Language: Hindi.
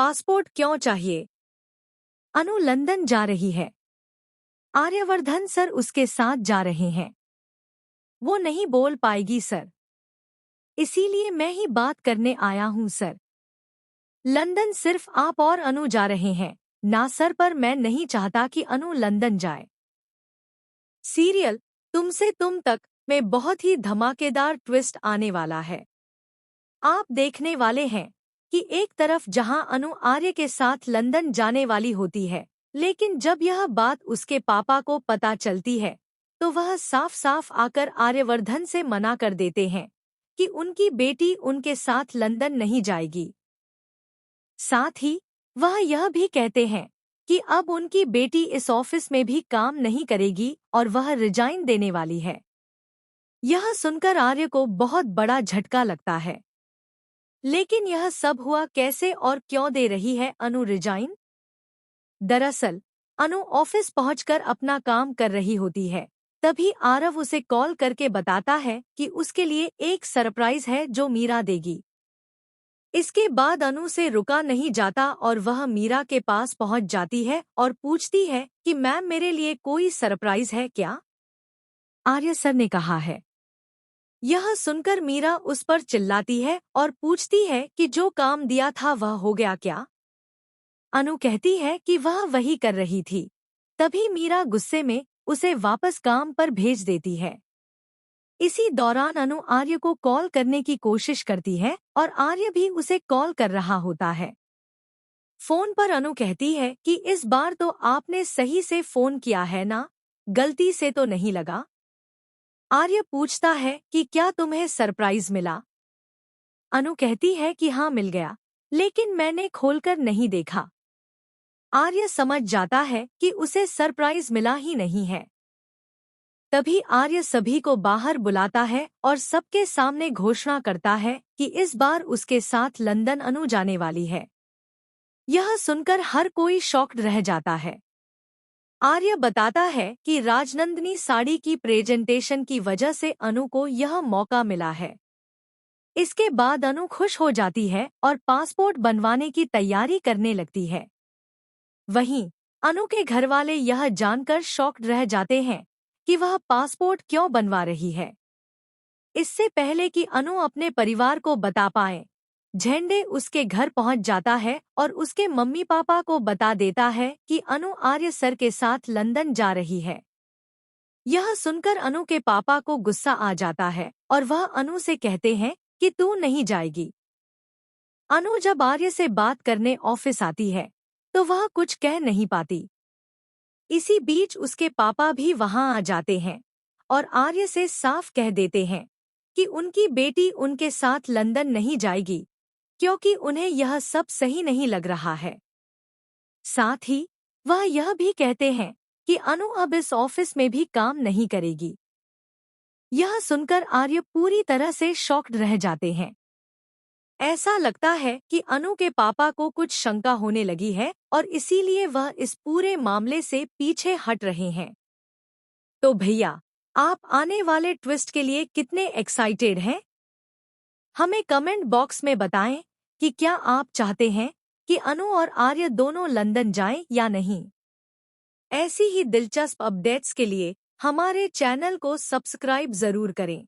पासपोर्ट क्यों चाहिए? अनु लंदन जा रही है। आर्यवर्धन सर उसके साथ जा रहे हैं। वो नहीं बोल पाएगी सर। इसीलिए मैं ही बात करने आया हूँ सर। लंदन सिर्फ आप और अनु जा रहे हैं ना सर, पर मैं नहीं चाहता कि अनु लंदन जाए। सीरियल तुमसे तुम तक में बहुत ही धमाकेदार ट्विस्ट आने वाला है। आप देखने वाले हैं कि एक तरफ जहां अनु आर्य के साथ लंदन जाने वाली होती है, लेकिन जब यह बात उसके पापा को पता चलती है तो वह साफ साफ आकर आर्यवर्धन से मना कर देते हैं कि उनकी बेटी उनके साथ लंदन नहीं जाएगी। साथ ही वह यह भी कहते हैं कि अब उनकी बेटी इस ऑफिस में भी काम नहीं करेगी और वह रिजाइन देने वाली है। यह सुनकर आर्य को बहुत बड़ा झटका लगता है। लेकिन यह सब हुआ कैसे और क्यों दे रही है अनु रिजाइन? दरअसल अनु ऑफिस पहुंचकर अपना काम कर रही होती है, तभी आरव उसे कॉल करके बताता है कि उसके लिए एक सरप्राइज है जो मीरा देगी। इसके बाद अनु से रुका नहीं जाता और वह मीरा के पास पहुंच जाती है और पूछती है कि मैम मेरे लिए कोई सरप्राइज है क्या? आर्य सर ने कहा है। यह सुनकर मीरा उस पर चिल्लाती है और पूछती है कि जो काम दिया था वह हो गया क्या? अनु कहती है कि वह वही कर रही थी। तभी मीरा गुस्से में उसे वापस काम पर भेज देती है। इसी दौरान अनु आर्य को कॉल करने की कोशिश करती है और आर्य भी उसे कॉल कर रहा होता है। फोन पर अनु कहती है कि इस बार तो आपने सही से फोन किया है ना, गलती से तो नहीं लगा? आर्य पूछता है कि क्या तुम्हें सरप्राइज मिला? अनु कहती है कि हाँ मिल गया, लेकिन मैंने खोलकर नहीं देखा। आर्य समझ जाता है कि उसे सरप्राइज मिला ही नहीं है। तभी आर्य सभी को बाहर बुलाता है और सबके सामने घोषणा करता है कि इस बार उसके साथ लंदन अनु जाने वाली है। यह सुनकर हर कोई शॉक्ड रह जाता है। आर्य बताता है कि राजनंदिनी साड़ी की प्रेजेंटेशन की वजह से अनु को यह मौका मिला है। इसके बाद अनु खुश हो जाती है और पासपोर्ट बनवाने की तैयारी करने लगती है। वहीं अनु के घरवाले यह जानकर शॉक्ड रह जाते हैं कि वह पासपोर्ट क्यों बनवा रही है। इससे पहले कि अनु अपने परिवार को बता पाए, झंडे उसके घर पहुंच जाता है और उसके मम्मी पापा को बता देता है कि अनु आर्य सर के साथ लंदन जा रही है। यह सुनकर अनु के पापा को गुस्सा आ जाता है और वह अनु से कहते हैं कि तू नहीं जाएगी। अनु जब आर्य से बात करने ऑफिस आती है तो वह कुछ कह नहीं पाती। इसी बीच उसके पापा भी वहां आ जाते हैं और आर्य से साफ कह देते हैं कि उनकी बेटी उनके साथ लंदन नहीं जाएगी, क्योंकि उन्हें यह सब सही नहीं लग रहा है। साथ ही वह यह भी कहते हैं कि अनु अब इस ऑफिस में भी काम नहीं करेगी। यह सुनकर आर्य पूरी तरह से शॉक्ड रह जाते हैं। ऐसा लगता है कि अनु के पापा को कुछ शंका होने लगी है और इसीलिए वह इस पूरे मामले से पीछे हट रहे हैं। तो भैया, आप आने वाले ट्विस्ट के लिए कितने एक्साइटेड हैं? हमें कमेंट बॉक्स में बताएं कि क्या आप चाहते हैं कि अनु और आर्य दोनों लंदन जाएं या नहीं। ऐसी ही दिलचस्प अपडेट्स के लिए हमारे चैनल को सब्सक्राइब जरूर करें।